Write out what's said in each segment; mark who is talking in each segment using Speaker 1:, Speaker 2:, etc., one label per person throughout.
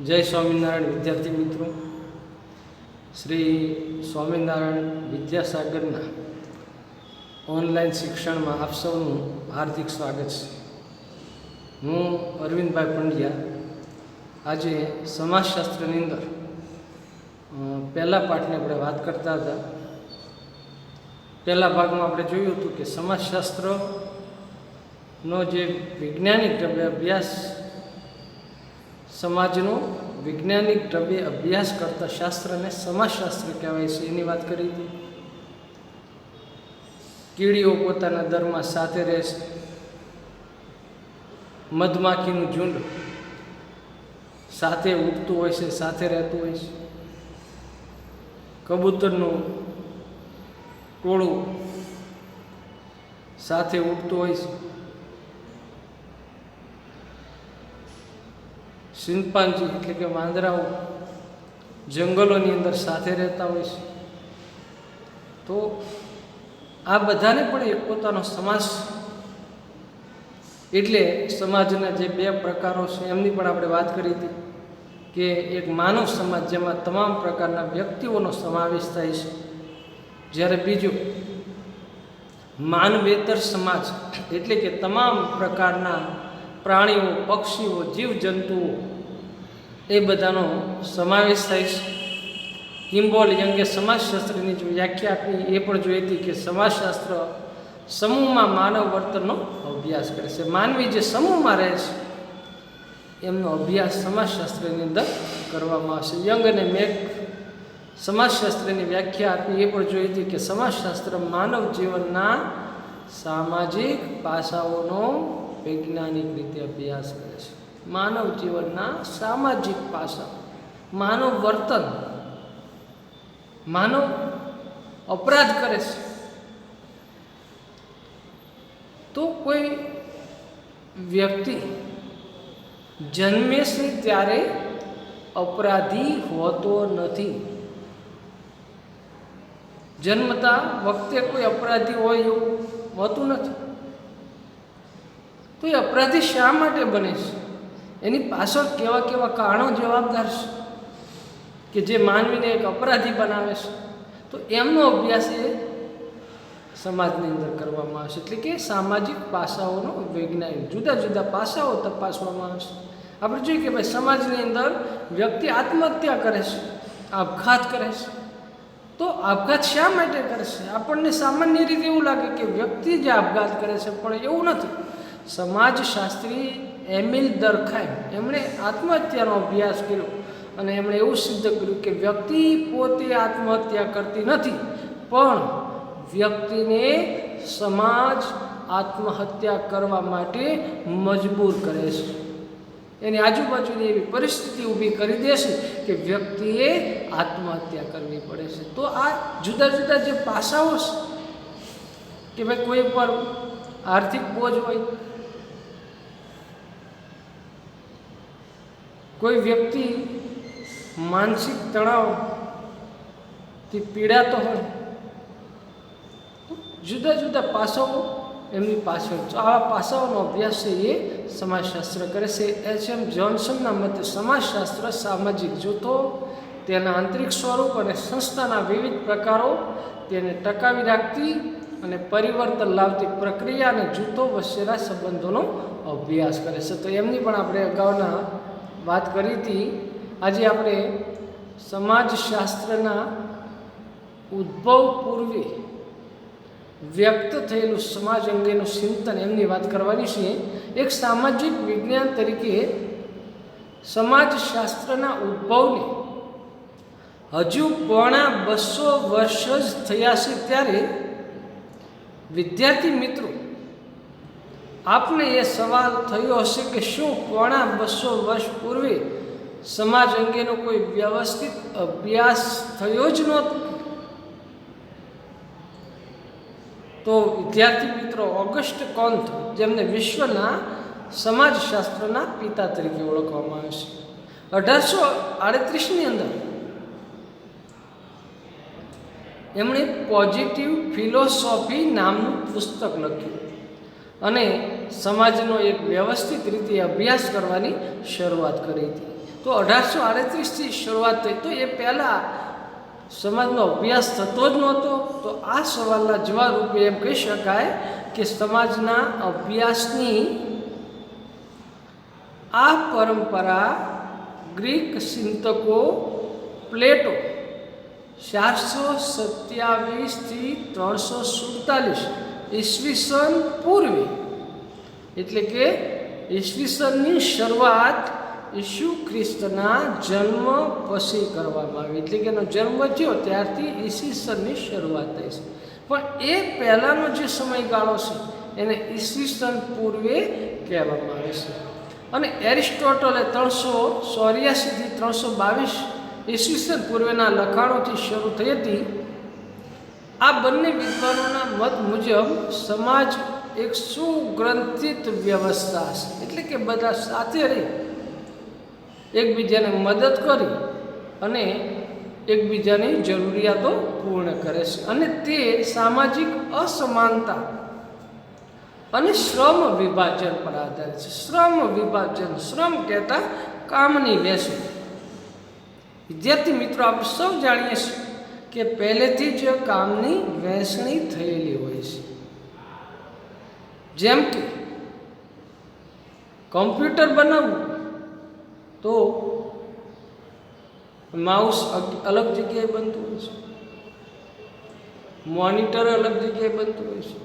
Speaker 1: જય સ્વામિનારાયણ વિદ્યાર્થી મિત્રો, શ્રી સ્વામિનારાયણ વિદ્યાસાગરના ઓનલાઈન શિક્ષણમાં આપ સૌનું હાર્દિક સ્વાગત છે. હું અરવિંદભાઈ પંડ્યા આજે સમાજશાસ્ત્રની અંદર પહેલા પાઠની આપણે વાત કરતા હતા. પહેલા ભાગમાં આપણે જોયું હતું કે સમાજશાસ્ત્રનો જે વૈજ્ઞાનિક ઢબે અભ્યાસ, સમાજનો વૈજ્ઞાનિક ઢબે અભ્યાસ કરતા શાસ્ત્રને સમાજશાસ્ત્ર કહેવાય છે, એની વાત કરી હતી. કીડીઓ પોતાના દરમાં સાથે રહે છે, મધમાખીનું ઝુંડ સાથે ઉડતું હોય છે, સાથે રહેતું હોય છે, કબૂતરનું ટોળું સાથે ઉડતું હોય છે, ચિંપાંજી એટલે કે વાંદરાઓ જંગલોની અંદર સાથે રહેતા હોય છે. તો આ બધાને પણ એક પોતાનો સમાજ, એટલે સમાજના જે બે પ્રકારો છે એમની પણ આપણે વાત કરી હતી કે એક માનવ સમાજ જેમાં તમામ પ્રકારના વ્યક્તિઓનો સમાવેશ થાય છે, જ્યારે બીજું માનવેતર સમાજ એટલે કે તમામ પ્રકારના પ્રાણીઓ, પક્ષીઓ, જીવજંતુઓ એ બધાનો સમાવેશ થાય છે. કિમ્બોલ યંગે સમાજશાસ્ત્રની જે વ્યાખ્યા આપી એ પણ જોઈ હતી કે સમાજશાસ્ત્ર સમૂહમાં માનવ વર્તનનો અભ્યાસ કરે છે. માનવી જે સમૂહમાં રહે છે એમનો અભ્યાસ સમાજશાસ્ત્રની અંદર કરવામાં આવશે. યંગ અને મેક સમાજશાસ્ત્રની વ્યાખ્યા આપી એ પણ જોઈ હતી કે સમાજશાસ્ત્ર માનવ જીવનના સામાજિક પાસાઓનો વૈજ્ઞાનિક રીતે અભ્યાસ કરે છે. માનવ જીવનના સામાજિક પાસા, માનવ વર્તન, માનવ અપરાધ કરે છે તો કોઈ વ્યક્તિ જન્મે છે ત્યારે અપરાધી હોતો નથી. જન્મતા વખતે કોઈ અપરાધી હોય એવું હોતું નથી. તો એ અપરાધી શા માટે બને છે, એની પાછળ કેવા કેવા કારણો જવાબદાર છે કે જે માનવીને એક અપરાધી બનાવે છે, તો એમનો અભ્યાસ એ સમાજની અંદર કરવામાં આવશે. એટલે કે સામાજિક પાસાઓનો વૈજ્ઞાનિક જુદા જુદા પાસાઓ તપાસવામાં આવશે. આપણે જોઈએ કે ભાઈ સમાજની અંદર વ્યક્તિ આત્મહત્યા કરે છે, આપઘાત કરે છે, તો આપઘાત શા માટે કરે છે? આપણને સામાન્ય રીતે એવું લાગે કે વ્યક્તિ જે આપઘાત કરે છે, પણ એવું નથી. સમાજશાસ્ત્રી એમિલ દરખાઇમ એમણે આત્મહત્યાનો અભ્યાસ કર્યો અને એમણે એવું સિદ્ધ કર્યું કે વ્યક્તિ પોતે આત્મહત્યા કરતી નથી, પણ વ્યક્તિને સમાજ આત્મહત્યા કરવા માટે મજબૂર કરે છે. એની આજુબાજુની એવી પરિસ્થિતિ ઊભી કરી દેશે કે વ્યક્તિએ આત્મહત્યા કરવી પડે છે. તો આ જુદા જુદા જે પાસાઓ છે કે ભાઈ કોઈ પર આર્થિક બોજ હોય, કોઈ વ્યક્તિ માનસિક તણાવથી પીડાતો હોય, જુદા જુદા પાસાઓ એમની પાછળ. આવા પાસાઓનો અભ્યાસ છે એ સમાજશાસ્ત્ર કરે છે. એચ.એમ. જોન્સનના મતે સમાજશાસ્ત્ર સામાજિક જૂથો, તેના આંતરિક સ્વરૂપ અને સંસ્થાના વિવિધ પ્રકારો, તેને ટકાવી રાખતી અને પરિવર્તન લાવતી પ્રક્રિયા અને જૂથો વચ્ચેના સંબંધોનો અભ્યાસ કરે છે. તો એમની પણ આપણે અગાઉના વાત કરી હતી. આજે આપણે સમાજશાસ્ત્રના ઉદ્ભવ પૂર્વે વ્યક્ત થયેલું સમાજ અંગેનું ચિંતન એમની વાત કરવાની છે. એક સામાજિક વિજ્ઞાન તરીકે સમાજશાસ્ત્રના ઉદ્ભવને હજુ પોણા 200 વર્ષ જ થયા છે. ત્યારે વિદ્યાર્થી મિત્રો, આપને એ સવાલ થયો હશે કે શું પોણા 200 વર્ષ પૂર્વે સમાજ અંગેનો કોઈ વ્યવસ્થિત અભ્યાસ થયો જ નહોતો? તો વિદ્યાર્થી મિત્રો, ઓગસ્ટ કોન્ત, જેમને વિશ્વના સમાજશાસ્ત્રના પિતા તરીકે ઓળખવામાં આવે છે, 1838ની અંદર એમણે પોઝિટિવ ફિલોસોફી નામનું પુસ્તક લખ્યું અને સમાજનો એક વ્યવસ્થિત રીતે અભ્યાસ કરવાની શરૂઆત કરી હતી. તો 1838થી શરૂઆત થઈ. તો એ પહેલાં સમાજનો અભ્યાસ થતો જ નહોતો. તો આ સવાલના જવાબ રૂપે એમ કહી શકાય કે સમાજના અભ્યાસની આ પરંપરા ગ્રીક ચિંતકો પ્લેટો 427થી 347 ઈસવીસન પૂર્વે, એટલે કે ઈસવીસનની શરૂઆત ઈસુ ખ્રિસ્તના જન્મ પછી કરવામાં આવી. એટલે કે એનો જન્મ થયો ત્યારથી ઈસવીસનની શરૂઆત થઈ છે. પણ એ પહેલાંનો જે સમયગાળો છે એને ઈસવીસન પૂર્વે કહેવામાં આવે છે. અને એરિસ્ટોટલે 384થી 322 ઈસવીસન પૂર્વેના લખાણોથી શરૂ થઈ હતી. આ બંને વિદ્વાનોના મત મુજબ સમાજ એક સુગ્રંથિત વ્યવસ્થા છે. એટલે કે બધા સાથે રહી એકબીજાને મદદ કરી અને એકબીજાની જરૂરિયાતો પૂર્ણ કરે છે. અને તે સામાજિક અસમાનતા અને શ્રમ વિભાજન પર આધારિત છે. શ્રમ વિભાજન, શ્રમ કહેતા કામની વહેંચણી. વિદ્યાર્થી મિત્રો, આપણે સૌ જાણીએ છીએ કે પહેલેથી જ કામની વહેંચણી થયેલી હોય છે. જેમ કે કમ્પ્યુટર બનાવવું તો માઉસ અલગ જગ્યાએ બનતું હોય છે, મોનિટર અલગ જગ્યાએ બનતું હોય છે,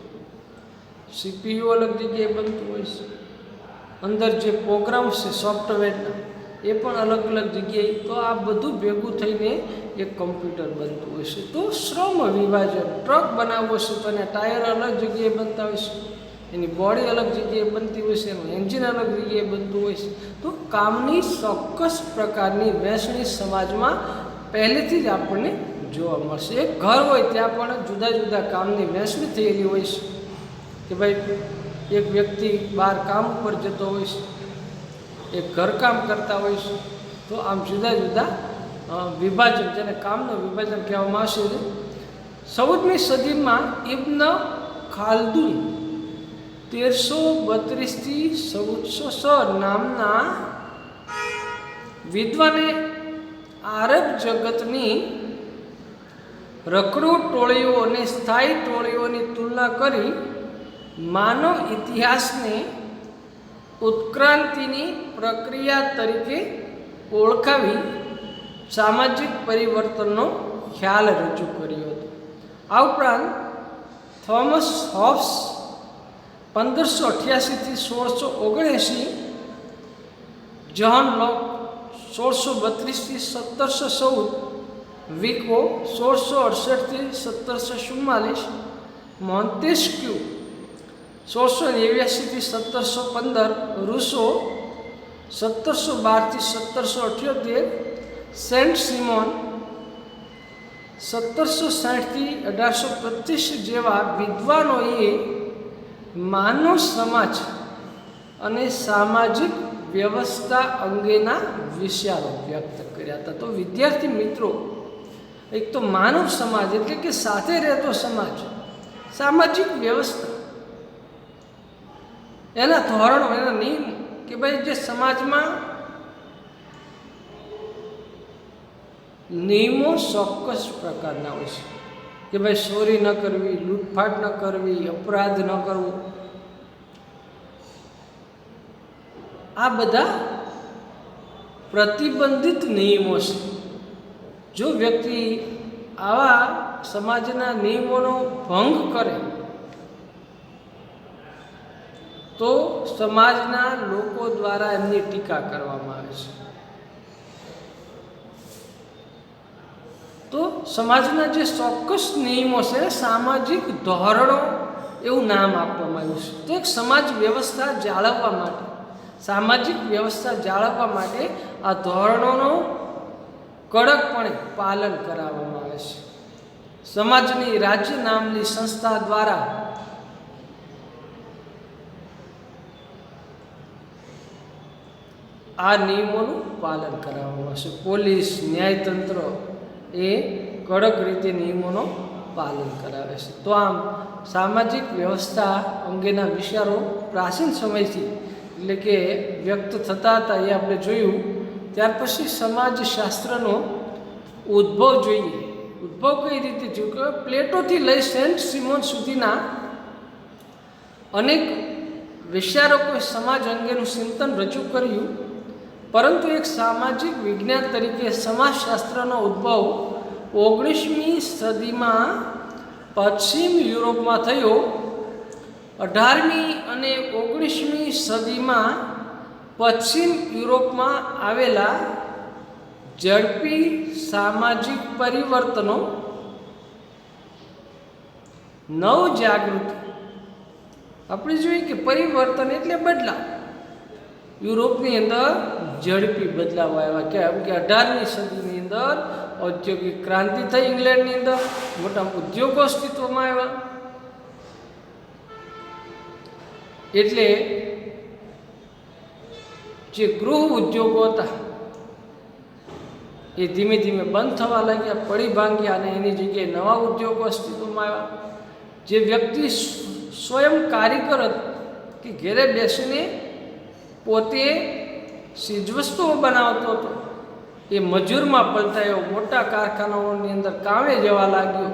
Speaker 1: સીપીયુ અલગ જગ્યાએ બનતું હોય છે, અંદર જે પ્રોગ્રામ છે સોફ્ટવેરના એ પણ અલગ અલગ જગ્યાએ. તો આ બધું ભેગું થઈને એક કમ્પ્યુટર બનતું હોય છે. તો શ્રમ વિભાજન, ટ્રક બનાવવો છે તો એના ટાયર અલગ જગ્યાએ બનતા હોય છે, એની બોડી અલગ જગ્યાએ બનતી હોય છે, એનું એન્જિન અલગ જગ્યાએ બનતું હોય છે. તો કામની ચોક્કસ પ્રકારની વહેંચણી સમાજમાં પહેલેથી જ આપણને જોવા મળશે. એક ઘર હોય ત્યાં પણ જુદા જુદા કામની વહેંચણી થયેલી હોય છે કે ભાઈ એક વ્યક્તિ બહાર કામ ઉપર જતો હોય છે, એક ઘરકામ કરતા હોય છે. તો આમ જુદા જુદા વિભાજન, જેને કામનું વિભાજન કહેવામાં આવશે. 14મી સદીમાં ઇબ્ન ખાલ્દુન 1332થી 1406 નામના વિદ્વાને આરબ જગતની રખડુ ટોળીઓ અને સ્થાયી ટોળીઓની તુલના કરી માનવ ઇતિહાસને ઉત્ક્રાંતિની પ્રક્રિયા તરીકે ઓળખાવી સામાજિક પરિવર્તનનો ખ્યાલ રજૂ કર્યો હતો. આ ઉપરાંત થોમસ હોબ્સ 1588થી 1679, જ્હોન લોક 1632થી 1714, વિકો 1668થી 1744, મોન્ટેસ્ક્યુ 1689થી 1715, રૂસો 1712થી 1778, સેન્ટ સિમોન 1760થી 1825 જેવા વિદ્વાનોએ માનવ સમાજ અને સામાજિક વ્યવસ્થા અંગેના વિચારો વ્યક્ત કર્યા હતા. તો વિદ્યાર્થી મિત્રો, એક તો માનવ સમાજ એટલે કે સાથે રહેતો સમાજ, સામાજિક વ્યવસ્થા, એના ધોરણો, એના નિયમો કે ભાઈ જે સમાજમાં નિયમો ચોક્કસ પ્રકારના હોય છે કે ભાઈ ચોરી ન કરવી, લૂંટફાટ ન કરવી, અપરાધ ન કરવો. આ બધા પ્રતિબંધિત નિયમો છે. જો વ્યક્તિ આવા સમાજના નિયમોનો ભંગ કરે તો સમાજના લોકો દ્વારા એમની ટીકા કરવામાં આવે છે. તો સમાજના જે ચોક્કસ નિયમો છે, સામાજિક ધોરણો એવું નામ આપવામાં આવ્યું છે. તો એક સમાજ વ્યવસ્થા જાળવવા માટે, સામાજિક વ્યવસ્થા જાળવવા માટે આ ધોરણોનો કડકપણે પાલન કરાવવામાં આવે છે. સમાજની રાજ્ય નામની સંસ્થા દ્વારા આ નિયમોનું પાલન કરાવવામાં આવશે. પોલીસ, ન્યાયતંત્ર એ કડક રીતે નિયમોનો પાલન કરાવે છે. તો આમ સામાજિક વ્યવસ્થા અંગેના વિચારો પ્રાચીન સમયથી એટલે કે વ્યક્ત થતા હતા એ આપણે જોયું. ત્યાર પછી સમાજશાસ્ત્રનો ઉદ્ભવ જોઈએ. ઉદ્ભવ કઈ રીતે થયો કે પ્લેટોથી લઈ સેન્ટ સિમોન સુધીના અનેક વિચારકોએ સમાજ અંગેનું ચિંતન રજૂ કર્યું, પરંતુ એક સામાજિક વિજ્ઞાન તરીકે સમાજશાસ્ત્રનો ઉદ્ભવ 19મી સદીમાં પશ્ચિમ યુરોપમાં થયો. 18મી અને 19મી સદીમાં પશ્ચિમ યુરોપમાં આવેલા ઝડપી સામાજિક પરિવર્તનો, નવજાગૃતિ. આપણે જોઈએ કે પરિવર્તન એટલે બદલાવ. યુરોપની અંદર ઝડપી બદલાવ આવ્યા. કેમ કે 18મી સદીની અંદર ઔદ્યોગિક ક્રાંતિ થઈ. ઇંગ્લેન્ડની અંદર મોટા ઉદ્યોગો અસ્તિત્વમાં આવ્યા. એટલે જે ગૃહ ઉદ્યોગો હતા એ ધીમે ધીમે બંધ થવા લાગ્યા, પડી ભાંગ્યા, અને એની જગ્યાએ નવા ઉદ્યોગો અસ્તિત્વમાં આવ્યા. જે વ્યક્તિ સ્વયં કારીગર હતો કે ઘેરે બેસીને પોતે ચીજવસ્તુઓ બનાવતો હતો, એ મજૂરમાં પલટાયો, મોટા કારખાનાઓની અંદર કામે જવા લાગ્યો.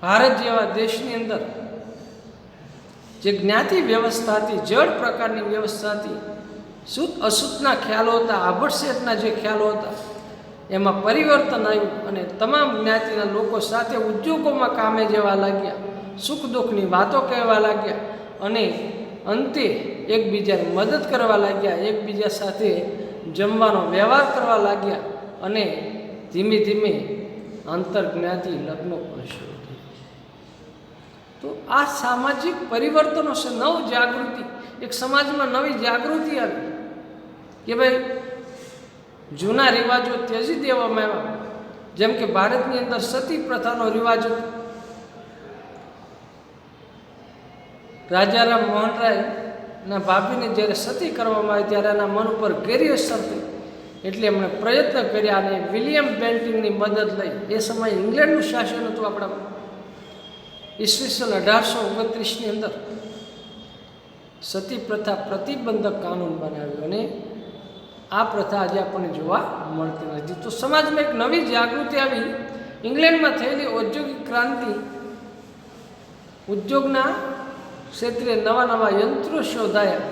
Speaker 1: ભારત જેવા દેશની અંદર જે જ્ઞાતિ વ્યવસ્થા હતી, જડ પ્રકારની વ્યવસ્થા હતી, શુદ્ધ અશુદ્ધના ખ્યાલો હતા, આભડશેટના જે ખ્યાલો હતા, એમાં પરિવર્તન આવ્યું અને તમામ જ્ઞાતિના લોકો સાથે ઉદ્યોગોમાં કામે જવા લાગ્યા, સુખ દુઃખની વાતો કહેવા લાગ્યા અને અંતે એકબીજાને મદદ કરવા લાગ્યા, એકબીજા સાથે જમવાનો વ્યવહાર કરવા લાગ્યા અને ધીમે ધીમે આંતરજ્ઞાતિ લગ્નો પણ શરૂ થયા. તો આ સામાજિક પરિવર્તનો છે, નવ જાગૃતિ. એક સમાજમાં નવી જાગૃતિ આવી કે ભાઈ જૂના રિવાજો ત્યજી દેવામાં આવ્યા. જેમ કે ભારતની અંદર સતી પ્રથાનો રિવાજ હતો. રાજારામ મોહન રાયના ભાભીને જ્યારે સતી કરવામાં આવી ત્યારે એના મન ઉપર ઘેરી અસર થઈ, એટલે એમણે પ્રયત્ન કર્યા અને વિલિયમ બેન્ટિંગની મદદ લઈ. એ સમયે ઇંગ્લેન્ડનું શાસન હતું. આપણા ઈસવીસન 1829ની અંદર સતી પ્રથા પ્રતિબંધક કાનૂન બનાવ્યો અને આ પ્રથા આજે આપણને જોવા મળતી નથી. તો સમાજમાં એક નવી જાગૃતિ આવી. ઇંગ્લેન્ડમાં થયેલી ઔદ્યોગિક ક્રાંતિ, ઉદ્યોગના ક્ષેત્રે નવા નવા યંત્રો શોધાયા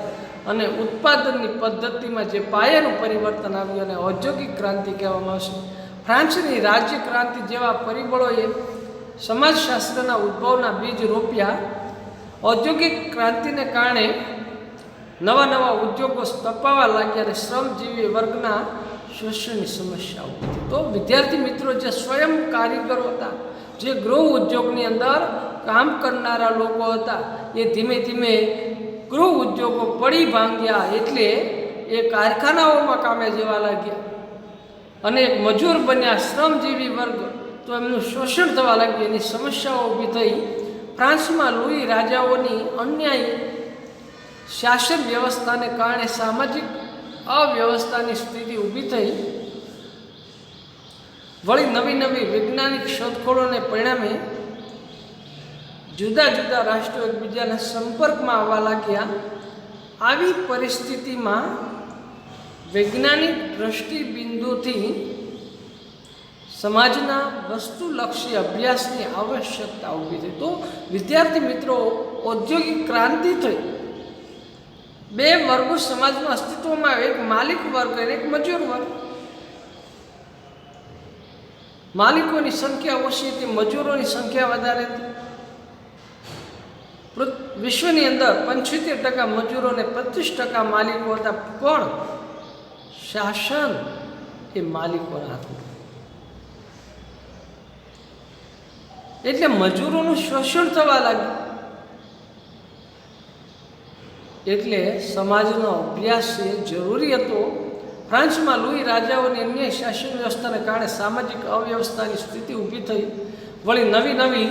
Speaker 1: અને ઉત્પાદનની પદ્ધતિમાં જે પાયાનું પરિવર્તન આવ્યું અને ઔદ્યોગિક ક્રાંતિ કહેવામાં આવશે. ફ્રાન્સની રાજ્ય ક્રાંતિ જેવા પરિબળોએ સમાજશાસ્ત્રના ઉદ્ભવના બીજ રોપ્યા. ઔદ્યોગિક ક્રાંતિને કારણે નવા નવા ઉદ્યોગો સ્થપાવા લાગ્યા અને શ્રમજીવી વર્ગના શોષણની સમસ્યા ઊભી થઈ. તો વિદ્યાર્થી મિત્રો જે સ્વયં કારીગરો હતા, જે ગૃહ ઉદ્યોગની અંદર કામ કરનારા લોકો હતા, એ ધીમે ધીમે ગૃહ ઉદ્યોગો પડી ભાંગ્યા, એટલે એ કારખાનાઓમાં કામે જવા લાગ્યા અને એક મજૂર બન્યા શ્રમજીવી વર્ગ. તો એમનું શોષણ થવા લાગ્યું, એની સમસ્યાઓ ઊભી થઈ. ફ્રાન્સમાં લુઈ રાજાઓની અન્યાયી શાસન વ્યવસ્થાને કારણે સામાજિક અવ્યવસ્થાની સ્થિતિ ઊભી થઈ. વળી નવી નવી વૈજ્ઞાનિક શોધખોળોને પરિણામે જુદા જુદા રાષ્ટ્રો એકબીજાના સંપર્કમાં આવવા લાગ્યા. આવી પરિસ્થિતિમાં વૈજ્ઞાનિક દૃષ્ટિબિંદુથી સમાજના વસ્તુલક્ષી અભ્યાસની આવશ્યકતા ઊભી થઈ. તો વિદ્યાર્થી મિત્રો, ઔદ્યોગિક ક્રાંતિ થઈ. બે વર્ગો સમાજમાં અસ્તિત્વમાં આવે, એક માલિક વર્ગ અને એક મજૂર વર્ગ. માલિકોની સંખ્યા ઓછી હતી, મજૂરોની સંખ્યા વધારે હતી. વિશ્વની અંદર 75% મજૂરો અને 25% માલિકો હતા, પણ શાસન એ માલિકોના હાથમાં. એટલે મજૂરોનું શોષણ થવા લાગ્યું. એટલે સમાજનો અભ્યાસ એ જરૂરી હતો. ફ્રાન્સમાં લુઈ રાજાઓની અન્ય શાસન વ્યવસ્થાને કારણે સામાજિક અવ્યવસ્થાની સ્થિતિ ઊભી થઈ. વળી નવી નવી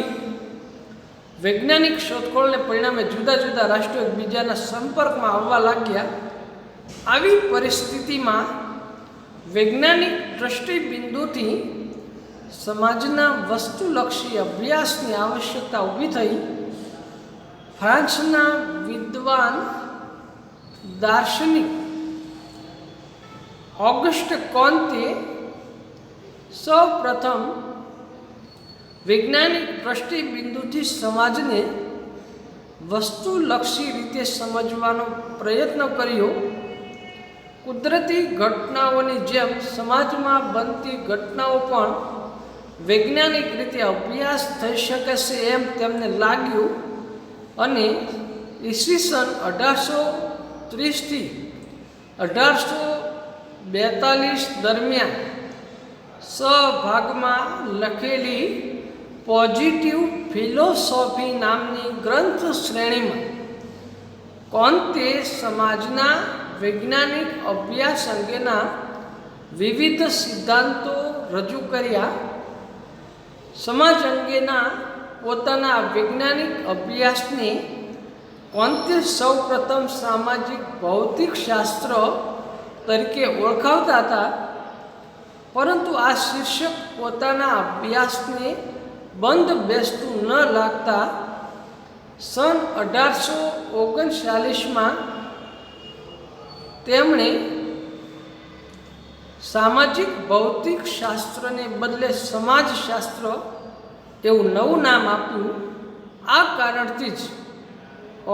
Speaker 1: વૈજ્ઞાનિક શોધખોળને પરિણામે જુદા જુદા રાષ્ટ્રો એકબીજાના સંપર્કમાં આવવા લાગ્યા. આવી પરિસ્થિતિમાં વૈજ્ઞાનિક દૃષ્ટિબિંદુથી સમાજના વસ્તુલક્ષી અભ્યાસની આવશ્યકતા ઊભી થઈ. ફ્રાન્સના વિદ્વાન દાર્શનિક ઓગસ્ટ કોન્તે સૌ પ્રથમ વૈજ્ઞાનિક દ્રષ્ટિબિંદુથી સમાજને વસ્તુલક્ષી રીતે સમજવાનો પ્રયત્ન કર્યો. કુદરતી ઘટનાઓની જેમ સમાજમાં બનતી ઘટનાઓ પણ વૈજ્ઞાનિક રીતે અભ્યાસ થઈ શકે છે એમ તેમને લાગ્યું અને ઈસવીસન 1830થી 1842 દરમિયાન ભાગમાં લખેલી પોઝિટિવ ફિલોસોફી નામની ગ્રંથ શ્રેણીમાં કોન્તે સમાજના વૈજ્ઞાનિક અભ્યાસ અંગેના વિવિધ સિદ્ધાંતો રજૂ કર્યા. સમાજ અંગેના પોતાના વૈજ્ઞાનિક અભ્યાસને કોન્તે સૌ પ્રથમ સામાજિક ભૌતિક શાસ્ત્ર તરીકે ઓળખાવતા હતા. પરંતુ આ શીર્ષક પોતાના અભ્યાસને બંધ બેસતું ન લાગતા સન 1839માં તેમણે સામાજિક ભૌતિક શાસ્ત્રને બદલે સમાજશાસ્ત્ર એવું નવું નામ આપ્યું. આ કારણથી જ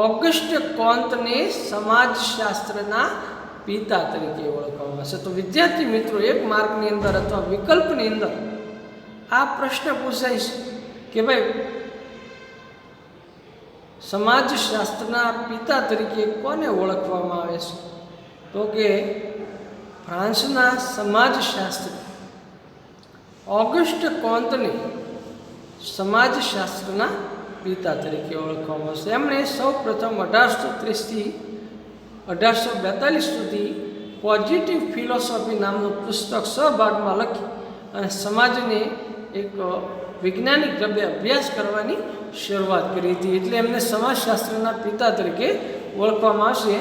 Speaker 1: ઓગસ્ટ કોન્તને સમાજશાસ્ત્રના પિતા તરીકે ઓળખવામાં છે. તો વિદ્યાર્થી મિત્રો, એક માર્કની અંદર અથવા વિકલ્પની અંદર આ પ્રશ્ન પૂછાય છે કે ભાઈ સમાજશાસ્ત્રના પિતા તરીકે કોને ઓળખવામાં આવે છે? તો કે ફ્રાન્સના સમાજશાસ્ત્રી ઓગસ્ટ કોન્તને સમાજશાસ્ત્રના પિતા તરીકે ઓળખવામાં છે. એમણે સૌ પ્રથમ 1830થી 1842 સુધી પોઝિટિવ ફિલોસોફી નામનું પુસ્તક ભાગમાં લખી અને સમાજને એક વૈજ્ઞાનિક ઢબે અભ્યાસ કરવાની શરૂઆત કરી હતી. એટલે એમને સમાજશાસ્ત્રના પિતા તરીકે ઓળખવામાં આવશે.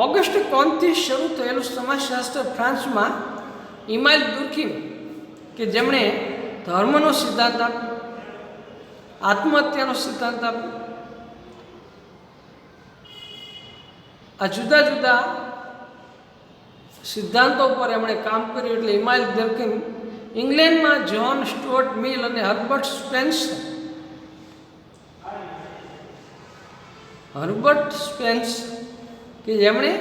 Speaker 1: ઓગસ્ટ કોન્તથી શરૂ થયેલું સમાજશાસ્ત્ર ફ્રાન્સમાં ઇમાઇલ દુર્કીમ કે જેમણે ધર્મનો સિદ્ધાંત આપ્યો, આત્મહત્યાનો સિદ્ધાંત આપ્યો, આ જુદા જુદા સિદ્ધાંતો પર એમણે કામ કર્યું. એટલે ઇમાઇલ દુર્કીમ ઇંગ્લેન્ડમાં જ્હોન સ્ટુઅર્ટ મિલ અને હર્બર્ટ સ્પેન્સ કે જેમણે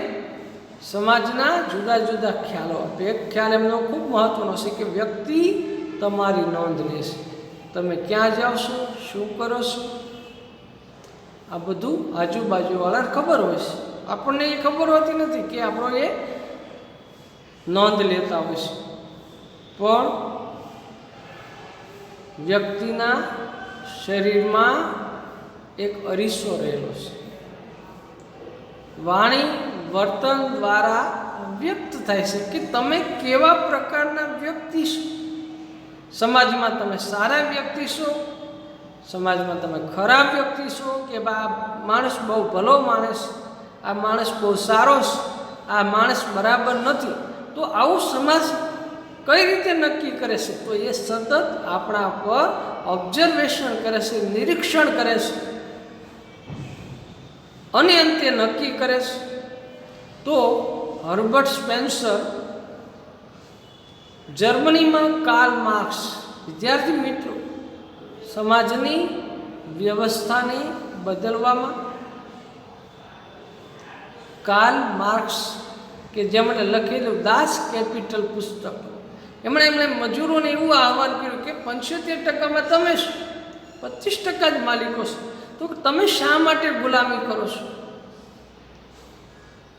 Speaker 1: સમાજના જુદા જુદા ખ્યાલો આપે. એક ખ્યાલ એમનો ખૂબ મહત્વનો છે કે વ્યક્તિ તમારી નોંધ લેશે. તમે ક્યાં જાઓ છો, શું કરો છો, આ બધું આજુબાજુવાળાને ખબર હોય છે. આપણને એ ખબર હોતી નથી કે આપણો એ નોંધ લેતા હોય છે. પણ વ્યક્તિના શરીરમાં એક અરીસો રહેલો છે. વાણી વર્તન દ્વારા વ્યક્ત થાય છે કે તમે કેવા પ્રકારના વ્યક્તિ છો. સમાજમાં તમે સારા વ્યક્તિ છો, સમાજમાં તમે ખરાબ વ્યક્તિ છો, કે આ માણસ બહુ ભલો માણસ, આ માણસ બહુ સારો છે, આ માણસ બરાબર નથી. તો આવું સમાજ કઈ રીતે નક્કી કરે છે? તો એ સતત આપણા પર ઓબ્ઝર્વેશન કરે છે, નિરીક્ષણ કરે છે અને અંતે નક્કી કરે છે. તો હર્બર્ટ સ્પેન્સર જર્મનીમાં કાર્લ માર્ક્સ, વિદ્યાર્થી મિત્રો, સમાજની વ્યવસ્થાને બદલવામાં કાર્લ માર્ક્સ કે જેમણે લખેલું દાસ કેપિટલ પુસ્તક, એમણે મજૂરોને એવું આહવાન કર્યું કે 75% તમે છો, 25% જ માલિકો છો. તો તમે શા માટે ગુલામી કરો છો?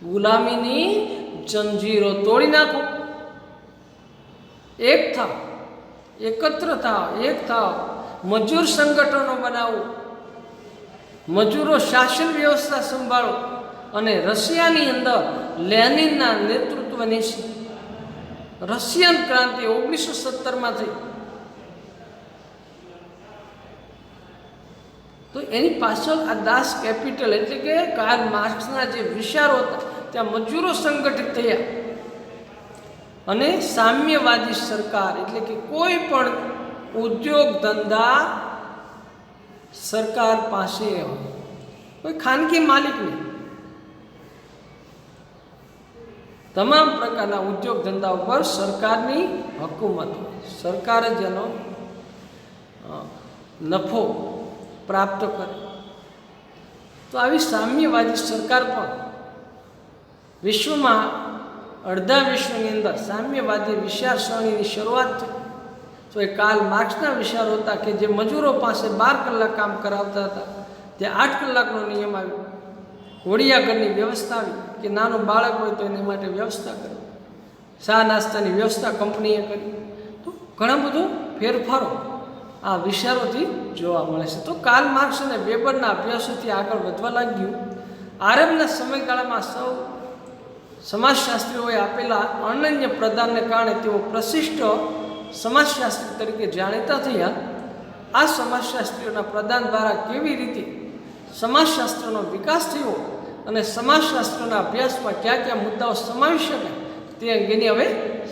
Speaker 1: ગુલામીની જંજીરો તોડી નાખો, એક થાવ, એકત્ર થાવ, એક થાવ, મજૂર સંગઠનો બનાવો, મજૂરો શાસન વ્યવસ્થા સંભાળો અને રશિયાની અંદર લેનિનના નેતૃત્વ નીચે રશિયન ક્રાંતિ 1917માં થઈ. તો એની પાછળ આ દાસ કેપિટલ એટલે કે કાર્લ માર્ક્સના જે વિચારો હતા ત્યાં મજૂરો સંગઠિત થયા અને સામ્યવાદી સરકાર એટલે કે કોઈ પણ ઉદ્યોગ ધંધા સરકાર પાસે હોય, કોઈ ખાનગી માલિક નહીં. તમામ પ્રકારના ઉદ્યોગ ધંધા ઉપર સરકારની હકુમત હોય, સરકાર જ એનો નફો પ્રાપ્ત કરે. તો આવી સામ્યવાદી સરકાર પણ વિશ્વમાં અડધા વિશ્વની અંદર સામ્યવાદી વિચારસરણીની શરૂઆત થઈ. તો એ કાર્લ માર્ક્સના વિચારો હતા કે જે મજૂરો પાસે 12 કલાક કામ કરાવતા હતા તે 8 કલાકનો નિયમ આવ્યો. ઘોડિયાઘરની વ્યવસ્થા આવી કે નાનું બાળક હોય તો એની માટે વ્યવસ્થા કરી. ચા નાસ્તાની વ્યવસ્થા કંપનીએ કરી. તો ઘણા બધો ફેરફારો આ વિચારોથી જોવા મળે છે. તો કાર્લ માર્ક્સ અને વેબરના અભ્યાસોથી આગળ વધવા લાગ્યું. આરંભના સમયગાળામાં સૌ સમાજશાસ્ત્રીઓએ આપેલા અનન્ય પ્રદાનને કારણે તેઓ પ્રશિષ્ટ સમાજશાસ્ત્રી તરીકે જાણીતા થયા. આ સમાજશાસ્ત્રીઓના પ્રદાન દ્વારા કેવી રીતે સમાજશાસ્ત્રનો વિકાસ થયો અને સમાજશાસ્ત્રના અભ્યાસમાં કયા કયા મુદ્દાઓ સમાવી શકાય તે અંગેની હવે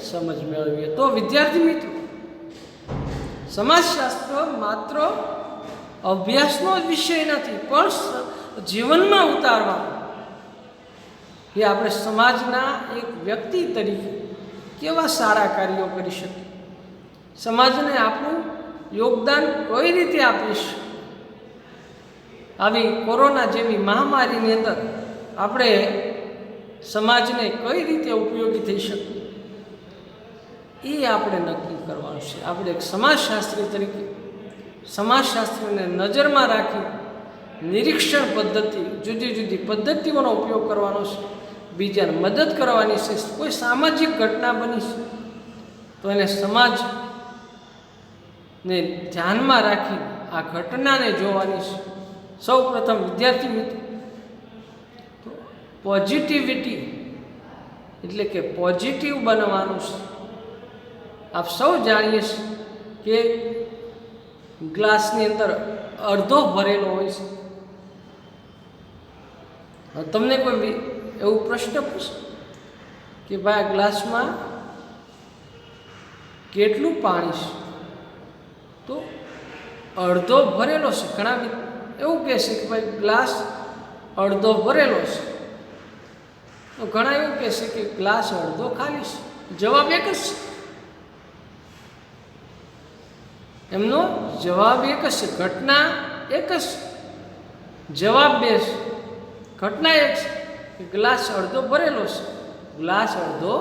Speaker 1: સમજ મેળવીએ. તો વિદ્યાર્થી મિત્રો, સમાજશાસ્ત્ર માત્ર અભ્યાસનો જ વિષય નથી, પણ જીવનમાં ઉતારવાનો. એ આપણે સમાજના એક વ્યક્તિ તરીકે કેવા સારા કાર્યો કરી શકીએ, સમાજને આપણું યોગદાન કઈ રીતે આપીશું, આવી કોરોના જેવી મહામારીની અંદર આપણે સમાજને કઈ રીતે ઉપયોગી થઈ શકીએ એ આપણે નક્કી કરવાનું છે. આપણે એક સમાજશાસ્ત્રી તરીકે સમાજશાસ્ત્રીને નજરમાં રાખી નિરીક્ષણ પદ્ધતિ, જુદી જુદી પદ્ધતિઓનો ઉપયોગ કરવાનો છે, બીજાને મદદ કરવાની છે. કોઈ સામાજિક ઘટના બની છે તો એને સમાજને ધ્યાનમાં રાખી આ ઘટનાને જોવાની છે. સૌ પ્રથમ વિદ્યાર્થી મિત્રો, પોઝિટિવિટી એટલે કે પોઝિટિવ બનવાનું છે. આપ સૌ જાણીએ છીએ કે ગ્લાસની અંદર અડધો ભરેલો હોય છે. તમને કોઈ એવું પ્રશ્ન પૂછે કે ભાઈ આ ગ્લાસમાં કેટલું પાણી છે, તો અડધો ભરેલો છે. ઘણા એવું કહેશે કે ભાઈ ગ્લાસ અડધો ભરેલો છે, તો ઘણા એવું કહેશે કે ગ્લાસ અડધો ખાલી છે. જવાબ એક જ છે, એમનો જવાબ એક જ છે. ઘટના એક જ, જવાબ બે છે. ઘટના એક છે કે ગ્લાસ અડધો ભરેલો છે, ગ્લાસ અડધો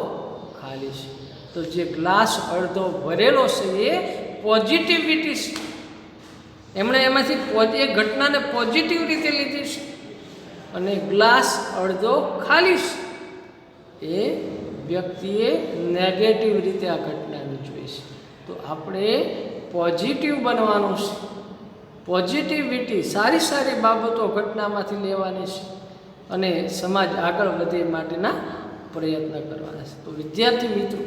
Speaker 1: ખાલી છે. તો જે ગ્લાસ અડધો ભરેલો છે એ પોઝિટિવિટી છે. એમણે એમાંથી એ ઘટનાને પોઝિટિવ રીતે લીધી છે, અને ગ્લાસ અડધો ખાલી છે એ વ્યક્તિએ નેગેટિવ રીતે આ ઘટનાને જોઈ છે. તો આપણે પોઝિટિવ બનવાનું છે. પોઝિટિવિટી, સારી સારી બાબતો ઘટનામાંથી લેવાની છે અને સમાજ આગળ વધે માટેના પ્રયત્ન કરવાના છે. તો વિદ્યાર્થી મિત્રો,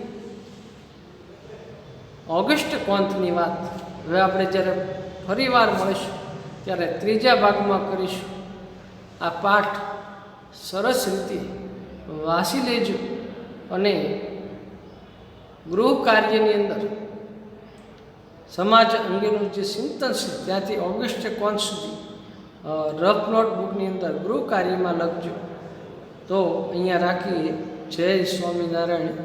Speaker 1: ઓગસ્ટ કોન્થની વાત હવે આપણે જ્યારે ફરીવાર મળીશું ત્યારે ત્રીજા ભાગમાં કરીશું. આ પાઠ સરસ રીતે વાંચી લેજો અને ગૃહ કાર્યની અંદર સમાજ અંગેનું જે ચિંતન છે ત્યાંથી ઓગસ્ટ કોન્થ સુધી રફ નોટબુકની અંદર ગૃહ કાર્યમાં લખજો. તો અહીંયા રાખીએ. જય સ્વામિનારાયણ.